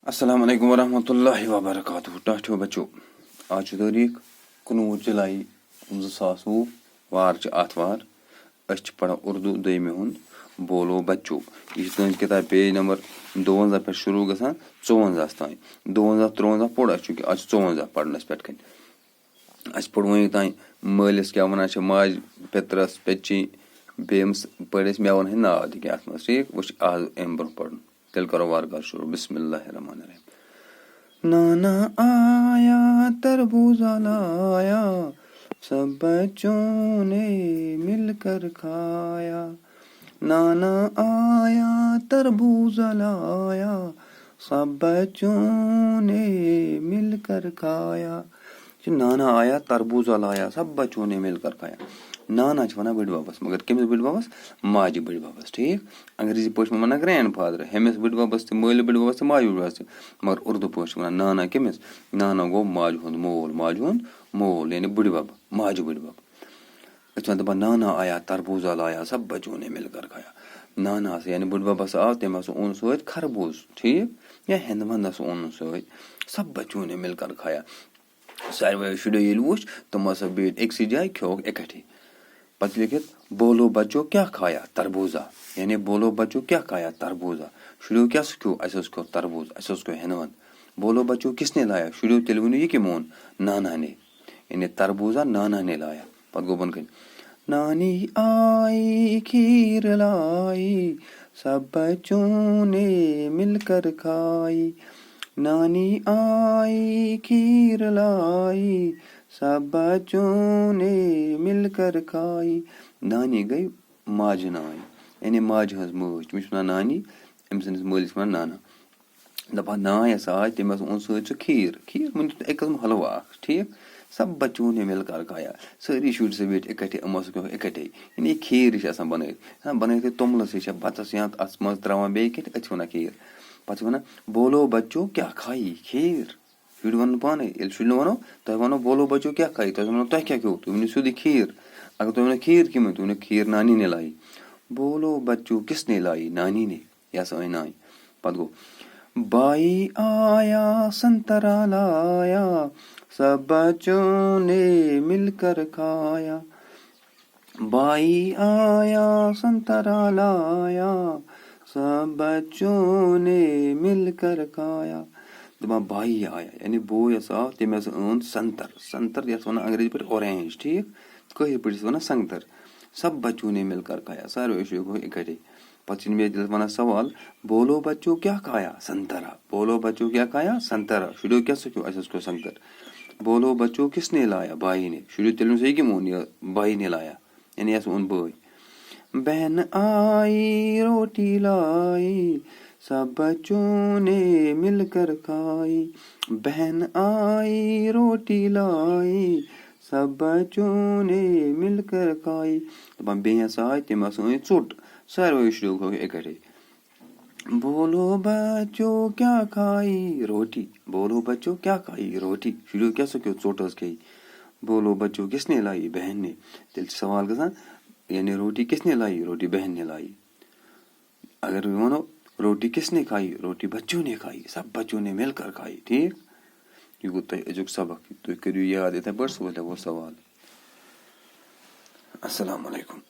अस्सलाम वालेकुम वरहमतुल्लाहि वबरकातुहू। टाठियो बच्चो, आज तारीख 19 जुलाई 2020 वार आतवार। पढ़ा उर्दू दोमे हुंद बोलो बच्चो। यह तुज किताब पेज नंबर 52 पे शुरू गसान 54 तान। 52 53 पोड़ चूंकि आज 54 पढ़नस पे पढ़ वन तान मालिस क्या वन माज पितरस पेची बेमस पढ़ मे वन नाव तक अत मज ठीक वो आज अम ब्रो पढ़ तेल करो वार शुरू। बिस्मिल्लाहिर्रहमानिर्रहीम। नाना आया तरबूजा लाया, सब बच्चों ने मिलकर खाया। नाना आया तरबूजा लाया, सब बच्चों ने मिलकर खाया। नाना आया तरबूजा लाया, सब बच्चों ने मिलकर खाया। नाना वन बड़ बबस, मगर कमिस बड़ बबस माज बड़ बबस ठीक। अंग्रेजी पे वन ग्रैंड फादर, हमिस बड़ बबस मल बड़ बबस माज बड़ बबस। मगर उर्दू पे वन नाना कमिस, नाना गो माज हुंद मोल, माज हुंद मोल यानी बड़ बब, माज बड़ बब। दपा नाना आया तरबूजा लाया, सब बच्चों ने मिलकर खाया। नाना से यानी बड़ बबस आव तम ओन सत खरबूज ठीक या हिंद वंदस ओन सत, सब बच्चों ने मिलकर खाया। सारे शुरो ये वुच तुम बैठ एक जाए खो इकट्ठे। पत लिखित बोलो बच्चों क्या खाया तरबूजा, यानी बोलो बच्चों क्या खाया तरबूजा। शुरू क्या क्यों खो तरबूज, खो हिंदवंद। बोलो बच्चों किसने लाया, शुरू तेल वन ये मोन नाना ने, यानी तरबूजा नाना ने लाया। पत गो बन नानी आई खीर लाई, सब बच्चों ने मिलकर खाई। नानी आई खीर लाई, सब बच्चों ने मिलकर खाई। नानी गई माज नाय, यानी माज हज मज तमिस वन नानी, अम सस मलिस वन नाना। दपा नाय आय तम ओन सत खीर, खीर मन एक कदम हलवा ठीक। सब बच्चों ने मिलकर खाया, सारी शुर से बैठ इकट्ठे अमो सो इकट्ठे। यानी खीर बन तोमल से बतस या अत मज त्रावान बे अत वन खीर। पत वन बोलो बच्चों क्या खाई खीर। शुर वन पाने शुर वनो तुम वनो बोलो बच्चों क्या खाई, तुम वनो तुम क्या खो, तुम सीधी खीर। अगर तुम खीर कम तुमने खीर नानी ने लाई। बोलो बच्चों किसने लाई, नानी ने, यस आई नाई। पत गो बाई आया संतरा लाया, सब बच्चों ने मिलकर खाया। बाई आया संतरा लाया, सब बच्चों ने मिलकर खाया। दपा भाई आया यानी बो यस आव तम ओन संतर, संतर यस वन अंग्रेजी पे ऑरेंज ठीक, कहिर पे वन संतर। सब बच्चों ने मिलकर खाया, सारे गो इकट्ठे। पत वन सवाल बोलो बच्चों क्या खाया संतरा, बोलो बच्चों क्या खाया संतरा। शुरू क्या खो संतर। बोलो बच्चों किसने लाया, भाई ने। शुरू तेल से कि मोन भाई ने लाया, यानी यस ओन भाई। बहन आई रोटी लाई, सब बच्चों ने मिलकर खाई। बहन आई रोटी लाई, सब बच्चों ने मिलकर खाई। दपान बेस आय तम चोट, सारे शुरू इकट्ठे। बोलो बच्चों क्या खाई रोटी, बोलो बच्चों क्या खाई रोटी। शुरू क्या चोट खी। बोलो बच्चों किसने लाई, बहन ने। तेल सवाल गसान यानी रोटी किसने लाई, रोटी बहन ने लाई। अगर वनो रोटी किसने खाई, रोटी बच्चों ने खाई, सब बच्चों ने मिलकर खाई ठीक। यह गो तुम अजुक सबक, तुम करो याद इथे पढ़ वो सवाल। अस्सलाम वालेकुम।